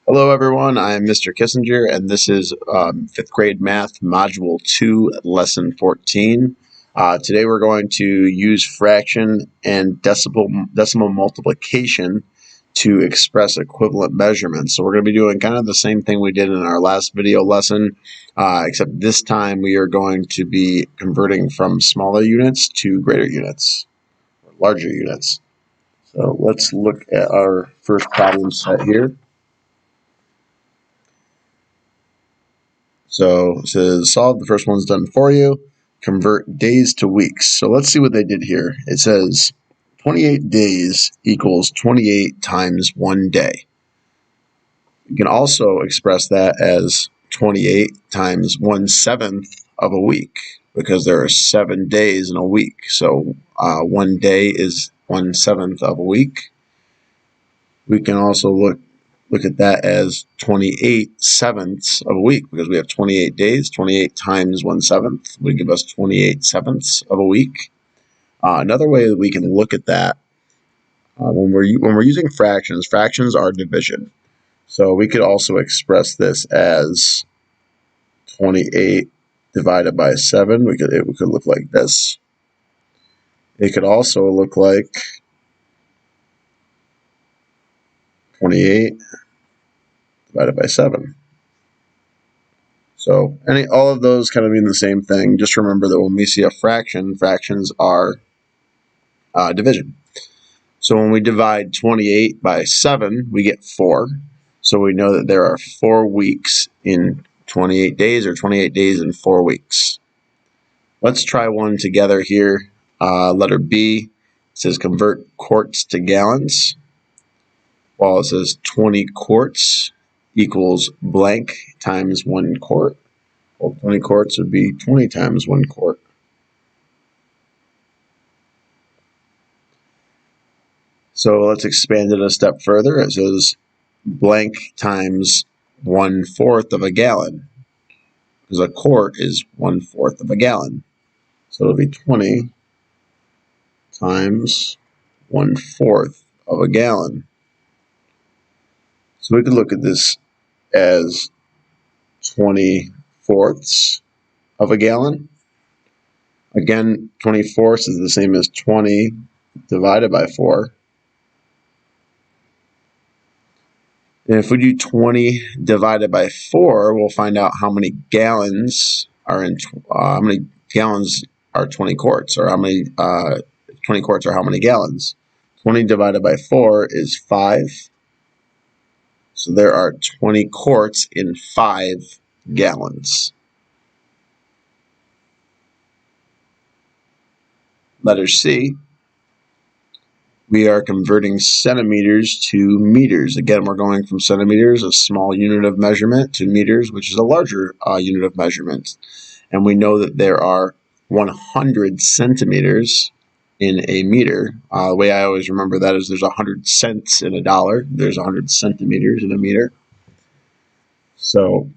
Hello everyone, I'm Mr. Kissinger and this is 5th grade math module 2 lesson 14. Today we're going to use fraction and decimal multiplication to express equivalent measurements. So we're going to be doing kind of the same thing we did in our last video lesson, except this time we are going to be converting from smaller units to greater units, or larger units. So let's look at our first problem set here. So it says solve, the first one's done for you. Convert days to weeks. So let's see what they did here. It says 28 days equals 28 times 1 day. You can also express that as 28 times 1/7 of a week because there are 7 days in a week. So 1 day is 1/7 of a week. We can also look at that as 28 sevenths of a week because we have 28 days. 28 times 1/7 would give us 28 sevenths of a week. Another way that we can look at that when we're using fractions are division. So we could also express this as 28 divided by 7. It could look like this. It could also look like 28 divided by 7. So all of those kind of mean the same thing. Just remember that when we see a fraction, fractions are division. So when we divide 28 by 7, we get 4. So we know that there are 4 weeks in 28 days, or 28 days in 4 weeks. Let's try one together here. Letter B says convert quarts to gallons. Well, it says 20 quarts equals blank times 1 quart. Well, 20 quarts would be 20 times 1 quart. So let's expand it a step further. It says blank times 1/4 of a gallon, because a quart is 1/4 of a gallon. So it'll be 20 times 1/4 of a gallon. So we could look at this as 20/4 of a gallon. Again, 20/4 is the same as 20 divided by 4. And if we do 20 divided by 4, we'll find out how many gallons are in 20 quarts, or how many 20 quarts are how many gallons. 20 divided by 4 is 5. So there are 20 quarts in 5 gallons. Letter C, we are converting centimeters to meters. Again, we're going from centimeters, a small unit of measurement, to meters, which is a larger unit of measurement. And we know that there are 100 centimeters in a meter. The way I always remember that is there's 100 cents in a dollar. There's 100 centimeters in a meter. So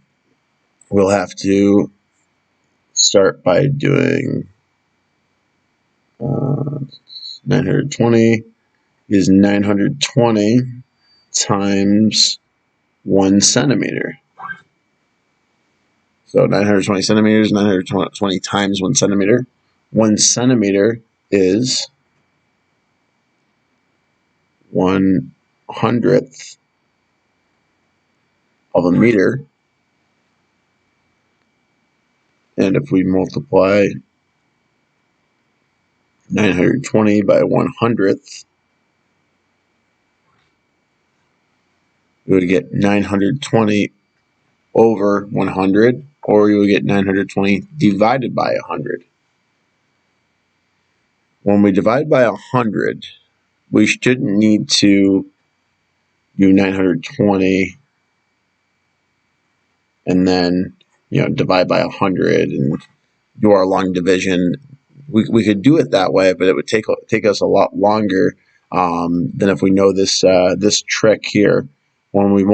we'll have to start by doing 920 is 920 times 1 centimeter. So 920 centimeters, 920 times 1 centimeter. 1 centimeter is 1/100th of a meter. And if we multiply 920 by 1/100th, we would get 920 over 100, or you would get 920 divided by 100. When we divide by 100, we shouldn't need to do 920 and then divide by 100 and do our long division. We could do it that way, but it would take us a lot longer than if we know this trick here. When we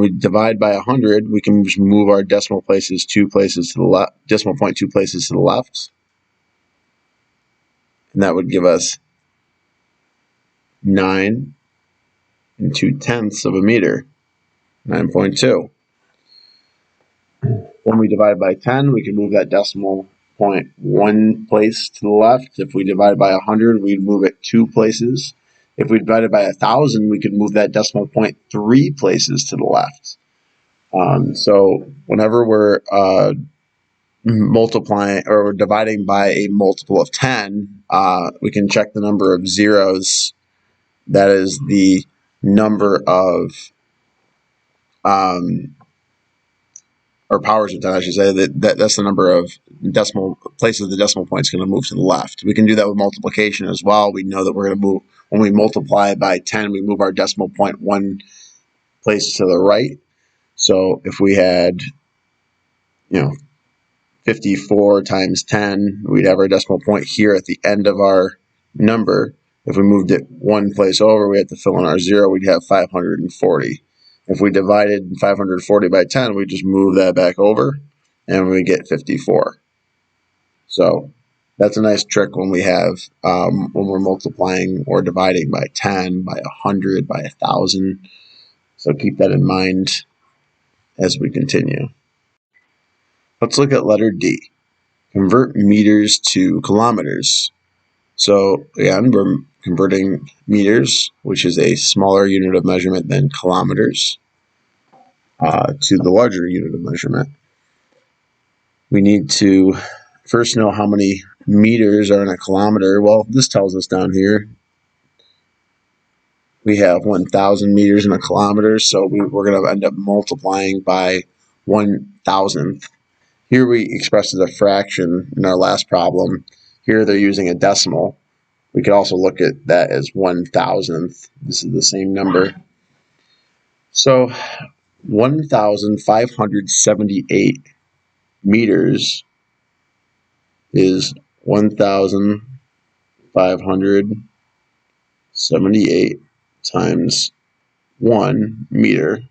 divide by 100, we can just move our decimal places 2 places to the left, decimal point 2 places to the left, and that would give us 9 2/10 of a meter. 9.2. When we divide by 10, we can move that decimal point one place to the left. If we divide by 100, we'd move it 2 places. If we divided by 1,000, we could move that decimal point 3 places to the left. So whenever we're multiplying or dividing by a multiple of 10, we can check the number of zeros. That is the number of or powers of 10, I should say, that's the number of decimal places the decimal point is going to move to the left. We can do that with multiplication as well. We know that we're going to move, when we multiply by 10, we move our decimal point 1 place to the right. So if we had, 54 times 10, we'd have our decimal point here at the end of our number. If we moved it 1 place over, we had to fill in our 0, we'd have 540. If we divided 540 by 10, we just move that back over and we get 54. So that's a nice trick when we have, when we're multiplying or dividing by 10, by 100, by 1,000. So keep that in mind as we continue. Let's look at letter D. Convert meters to kilometers. So again, we're converting meters, which is a smaller unit of measurement than kilometers, to the larger unit of measurement. We need to first know how many meters are in a kilometer. Well, this tells us down here we have 1,000 meters in a kilometer, so we're going to end up multiplying by 1,000th. Here we expressed as a fraction in our last problem. Here they're using a decimal. We could also look at that as 1,000th. This is the same number. So 1,578 meters is 1,578 times 1 meter.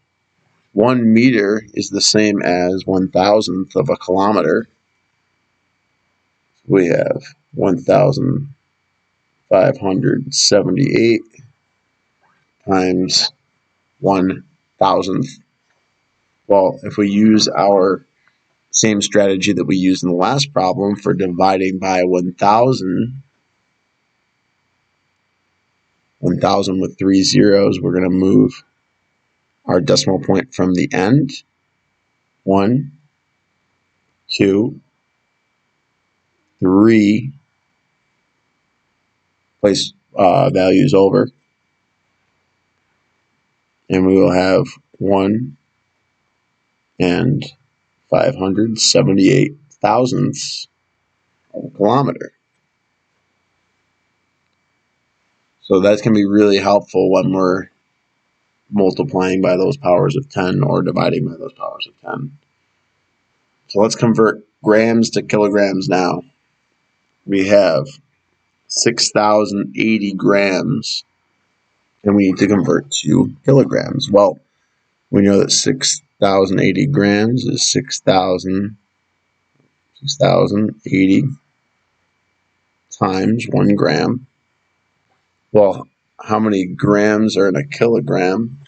1 meter is the same as 1,000th of a kilometer. We have 1,578 times 1,000th. Well, if we use our same strategy that we used in the last problem for dividing by 1,000, 1,000 with 3 zeros, we're going to move our decimal point from the end. 1, 2, 3, place values over, and we will have 1 and 578 thousandths of a kilometer. So that can be really helpful when we're multiplying by those powers of 10 or dividing by those powers of 10. So let's convert grams to kilograms now. We have 6,080 grams, and we need to convert to kilograms. Well, we know that 6,080 grams is 6,080 times 1 gram. Well, how many grams are in a kilogram?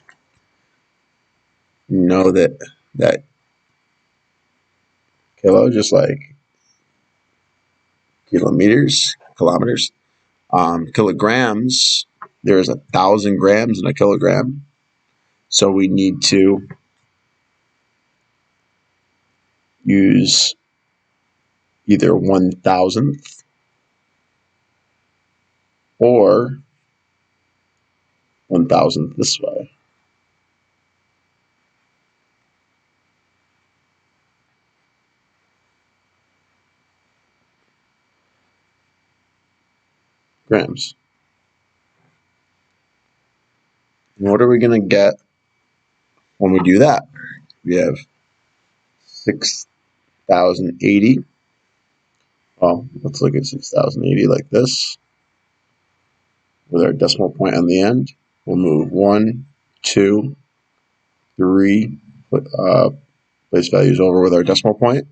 You know that kilo, just like kilometers, kilometers, kilograms, there's 1,000 grams in a kilogram. So we need to use either 1,000th or 1,000th this way. Grams. And what are we going to get when we do that? We have 6,080. Well, let's look at 6,080 like this. With our decimal point on the end, we'll move 1, 2, 3, place values over with our decimal point,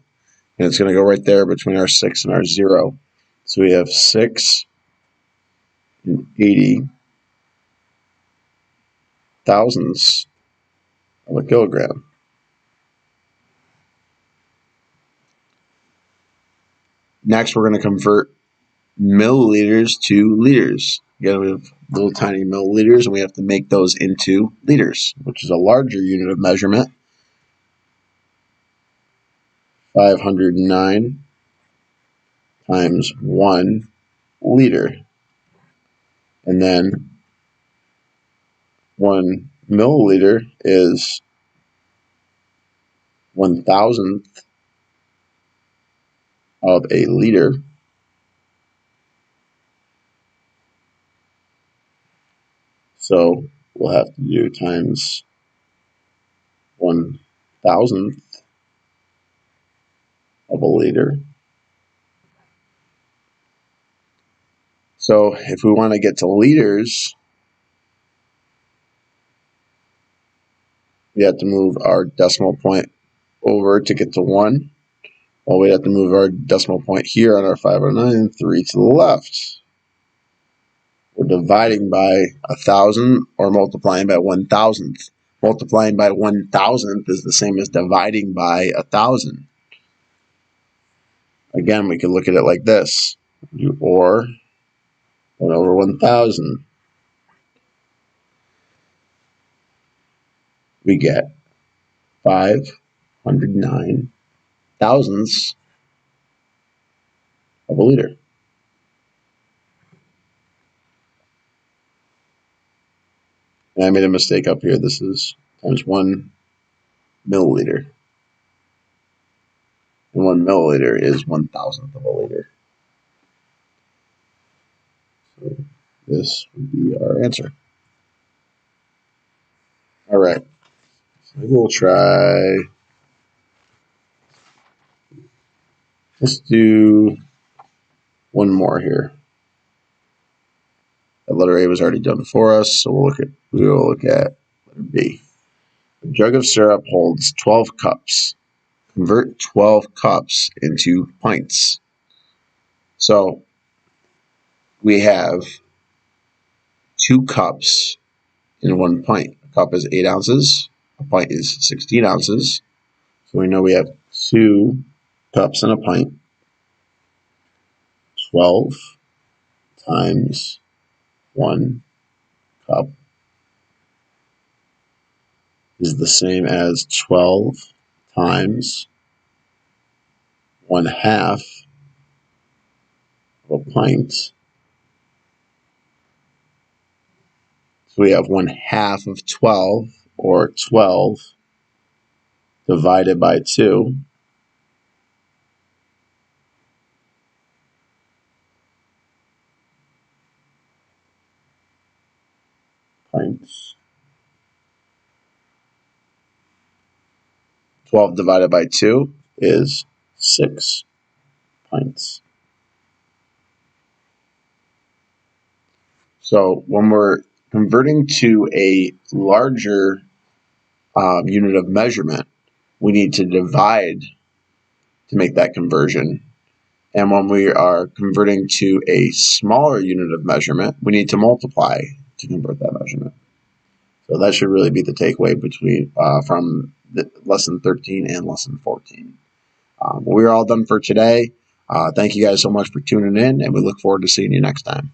and it's going to go right there between our 6 and our 0. So we have 680 thousandths of a kilogram. Next, we're going to convert milliliters to liters. Again, we have little tiny milliliters, and we have to make those into liters, which is a larger unit of measurement. 509 times 1 liter. And then 1 milliliter is 1,000th of a liter. So we'll have to do times 1,000th of a liter. So if we want to get to liters, we have to move our decimal point over to get to 1. Well, we have to move our decimal point here on our 509, 3 to the left. We're dividing by 1,000 or multiplying by 1,000th. Multiplying by 1,000th is the same as dividing by 1,000. Again, we could look at it like this. Or 1 over 1,000. We get 509 thousandths of a liter. And I made a mistake up here. This is times 1 milliliter. And 1 milliliter is 1,000th of a liter. So this would be our answer. All right. So we'll try. Let's do one more here. That letter A was already done for us, so we'll look at letter B. A jug of syrup holds 12 cups. Convert 12 cups into pints. So we have 2 cups in 1 pint. A cup is 8 ounces. A pint is 16 ounces. So we know we have 2 cups in a pint. 12 times 1 cup is the same as 12 times 1/2 of a pint. So we have 1/2 of 12, or 12 divided by 2. Pints. 12 divided by 2 is 6 pints. So when we're converting to a larger unit of measurement, we need to divide to make that conversion. And when we are converting to a smaller unit of measurement, we need to multiply to convert that measurement. So that should really be the takeaway between from lesson 13 and lesson 14. We're all done for today. Thank you guys so much for tuning in, and we look forward to seeing you next time.